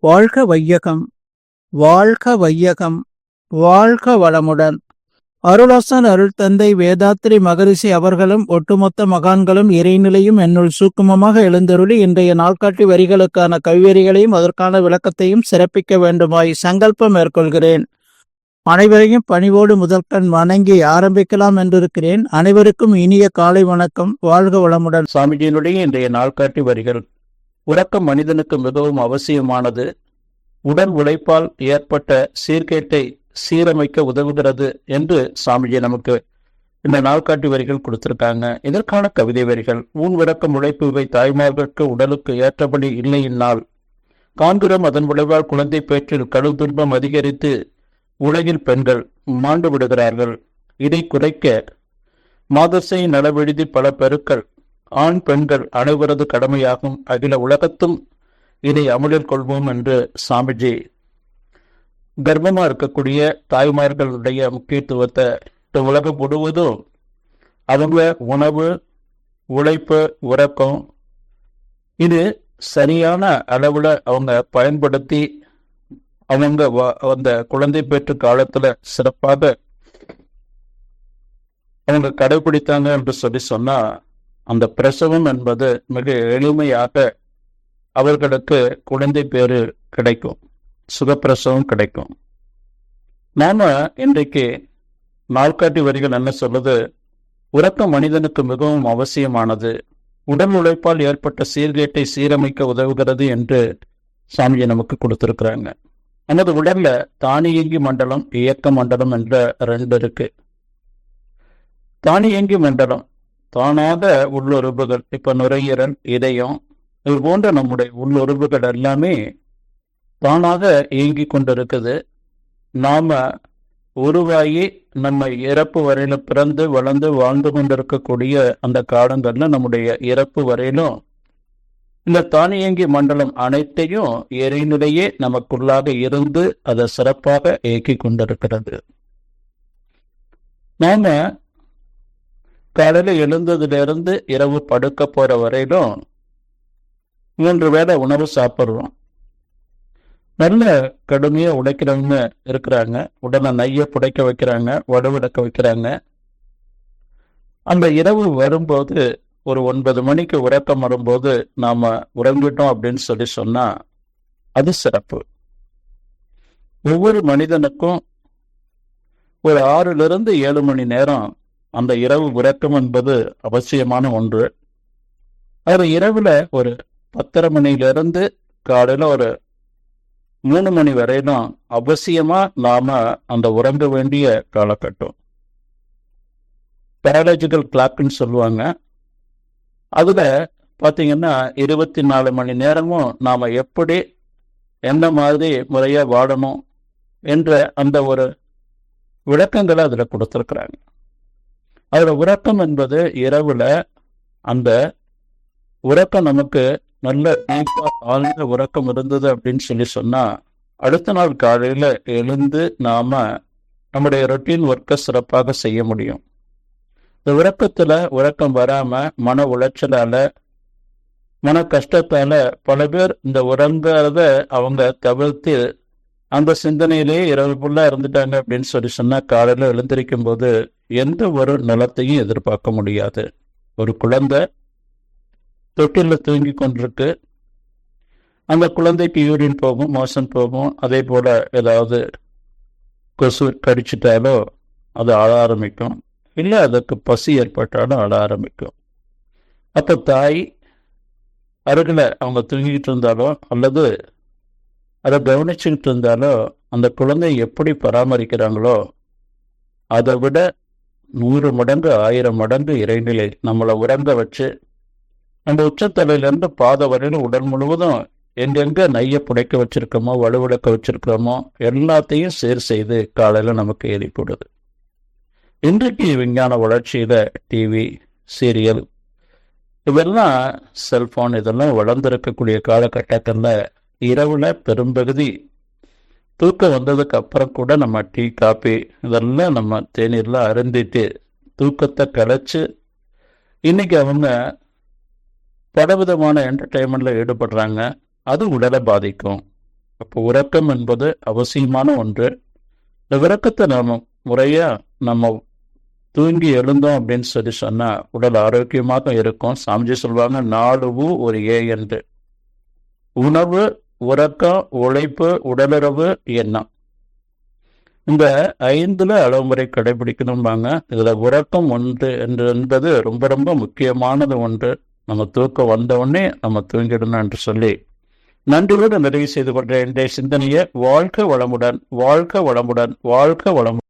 வாழ்க வையகம், வாழ்க வையகம், வாழ்க வளமுடன். அருளாசன் அருள் தந்தை வேதாத்ரி மகரிஷி அவர்களும் ஒட்டுமொத்த மகான்களும் இறைநிலையும் என்னுள் சூக்குமமாக எழுந்தருளி இன்றைய நாள்காட்டி வரிகளுக்கான கவிவரிகளையும் அதற்கான விளக்கத்தையும் சிறப்பிக்க வேண்டுமாய் சங்கல்பம் மேற்கொள்கிறேன். அனைவரையும் பணிவோடு முதற்கண் வணங்கி ஆரம்பிக்கலாம் என்றிருக்கிறேன். அனைவருக்கும் இனிய காலை வணக்கம். வாழ்க வளமுடன். சுவாமிஜியினுடைய இன்றைய நாள்காட்டி வரிகள். உறக்கம் மனிதனுக்கு மிகவும் அவசியமானது. உடல் உழைப்பால் ஏற்பட்ட சீர்கேட்டை சீரமைக்க உதவுகிறது என்று சாமிஜி நமக்கு இந்த நாள்காட்டி வரிகள் கொடுத்திருக்காங்க. இதற்கான கவிதை வரிகள். ஊன் விளக்கம் உழைப்பு இவை தாய்மார்களுக்கு உடலுக்கு ஏற்றபடி இல்லையினால் காண்கிறோம். அதன் விளைவால் குழந்தை பேற்றில் கடு துன்பம் அதிகரித்து உலகில் பெண்கள் மாண்டு விடுகிறார்கள். இதை குறைக்க மாதசை நலவெழுதி பல பெருக்கள் ஆண் பெண்கள் அனைவரது கடமையாகும். அகில உலகத்தும் இதை அமலில் கொள்வோம் என்று சாமிஜி கர்ப்பமா இருக்கக்கூடிய தாய்மார்களுடைய முக்கியத்துவத்தை உலகம் முழுவதும் அவங்க உணவு, உழைப்பு, உறக்கம் இது சரியான அளவுல அவங்க பயன்படுத்தி அவங்க அந்த குழந்தை பெற்று காலத்துல சிறப்பாக அவங்க கடைபிடித்தாங்க என்று சொன்னா அந்த பிரசவம் என்பது மிக எளிமையாக அவர்களுக்கு குழந்தை பேரு கிடைக்கும், சுகப்பிரசவம் கிடைக்கும். நாம இன்றைக்கு நாள்காட்டி வரிகள் என்ன சொல்லுது? உறக்கம் மனிதனுக்கு மிகவும் அவசியமானது. உடல் உழைப்பால் ஏற்பட்ட சீர்கேட்டை சீரமைக்க உதவுகிறது என்று சாமியை நமக்கு கொடுத்திருக்கிறாங்க. நமது உடல்ல தானியங்கி மண்டலம், இயக்க மண்டலம் என்ற ரெண்டு இருக்கு. தானியங்கி மண்டலம் தானாக உள்ளுறுப்புகள், இப்ப நுரையீரல், இதயம், இது போன்ற நம்முடைய உள்ளுறுப்புகள் எல்லாமே தானாக இயங்கி கொண்டிருக்குது. நாம உருவாகி நம்ம இறப்பு வரையில பிறந்து வளர்ந்து வாழ்ந்து கொண்டிருக்கக்கூடிய அந்த காலங்கள்ல நம்முடைய இறப்பு வரையிலும் இந்த தானியங்கி மண்டலம் அனைத்தையும் இறைநிலையே நமக்குள்ளாக இருந்து அதை சிறப்பாக இயக்கி கொண்டிருக்கிறது. நாம காலையில எழுந்ததிலிருந்து இரவு படுக்க போற வரையிலும் 3 வேளை உணவு சாப்பிட்றோம். நல்ல கடுமையா உழைக்கிறவங்க இருக்கிறாங்க. உடனே நைய புடைக்க வைக்கிறாங்க, வடுவிடக்க வைக்கிறாங்க. அந்த இரவு வரும்போது ஒரு 9 மணிக்கு உறக்கம் வரும்போது நாம உறங்கிட்டோம் அப்படின்னு சொன்னா அது சிறப்பு. ஒவ்வொரு மனிதனுக்கும் ஒரு 6-7 மணி நேரம் அந்த இரவு உறக்கம் என்பது அவசியமான ஒன்று. அது இரவுல ஒரு 10:30 மணியிலிருந்து காலையில ஒரு 3 மணி வரையிலும் அவசியமா நாம அந்த உறங்க வேண்டிய காலகட்டம். பயாலஜிக்கல் கிளாக்னு சொல்லுவாங்க. அதுல பாத்தீங்கன்னா 24 மணி நேரமும் நாம எப்படி எந்த மாதிரி முறையா வாழணும் என்ற அந்த ஒரு விளக்கங்களை அதுல கொடுத்திருக்கிறாங்க. அதுல உறக்கம் என்பது இரவுல அந்த உறக்கம் நமக்கு நல்ல ஆழ்ந்த உறக்கம் இருந்தது அப்படின்னு சொன்னா அடுத்த நாள் காலையில எழுந்து நாம நம்முடைய ரொட்டீன் ஒர்க்கை சிறப்பாக செய்ய முடியும். இந்த உறக்கம் வராம மன உளைச்சலால, மன கஷ்டத்தால பல பேர் இந்த உறங்கிறத அவங்க தவிர்த்து அந்த சிந்தனையிலேயே இரவு ஃபுல்லா இருந்துட்டாங்க அப்படின்னு சொன்னா காலையில எழுந்திருக்கும் போது எந்த ஒரு நலத்தையும் எதிர்பார்க்க முடியாது. ஒரு குழந்தை தொட்டில தூங்கி கொண்டிருக்கு. அந்த குழந்தைக்கு யூரின் போகும், மோஷன் போகும். அதே போல ஏதாவது கொசு கடிச்சிட்டாலோ அது அழ ஆரம்பிக்கும், இல்லை அதுக்கு பசி ஏற்பட்டாலும் அழ ஆரம்பிக்கும். அப்ப தாய் அருகில் அவங்க தூங்கிக்கிட்டு இருந்தாலோ அல்லது அதை கவனிச்சுக்கிட்டு இருந்தாலோ அந்த குழந்தை எப்படி பராமரிக்கிறாங்களோ அதை விட 100 மடங்கு 1000 மடங்கு இறைநிலை நம்மளை உறங்க வச்சு நம்ம உச்சத்தலையிலிருந்து பாதை வரையிலும் உடல் முழுவதும் எங்கெங்க நைய புடைக்க வச்சிருக்கோமோ, வலுவிளக்க வச்சிருக்கிறோமோ எல்லாத்தையும் சீர் செய்து காலையில நமக்கு எழுப்பிடுது. இன்றைக்கு விஞ்ஞான வளர்ச்சியில டிவி, சீரியல், இதெல்லாம் செல்போன் இதெல்லாம் வளர்ந்திருக்கக்கூடிய காலகட்டத்தில் இரவுல பெரும்பகுதி தூக்கம் வந்ததுக்கு அப்புறம் கூட நம்ம டீ, காபி இதெல்லாம் நம்ம தேநீர்ல அருந்திட்டு தூக்கத்தை கலைச்சு இன்னைக்கு அவங்க பலவிதமான என்டர்டைன்மெண்ட்ல ஈடுபடுறாங்க. அது உடலை பாதிக்கும். அப்போ உறக்கம் என்பது அவசியமான ஒன்று. இந்த உறக்கத்தை நாம முறையா நம்ம தூங்கி எழுந்தோம் அப்படின்னு சொன்னா உடல் ஆரோக்கியமாக இருக்கும். சாமிஜி சொல்லுவாங்க 4U ஒரு A என்று. உணவு, உறக்கம், உழைப்பு, உடலுறவு, எண்ணம். இந்த 5ல அளவுமுறை கடைபிடிக்கணும்பாங்க. இதுல உறக்கம் ஒன்று என்பது ரொம்ப ரொம்ப முக்கியமானது ஒன்று. நம்ம தூக்கம் வந்த உடனே நம்ம தூங்கிடணும் என்று சொல்லி நன்றியோடு நிறைவு செய்து கொண்ட இன்றைய சிந்தனையை வாழ்க வளமுடன், வாழ்க வளமுடன், வாழ்க வளமுடன்.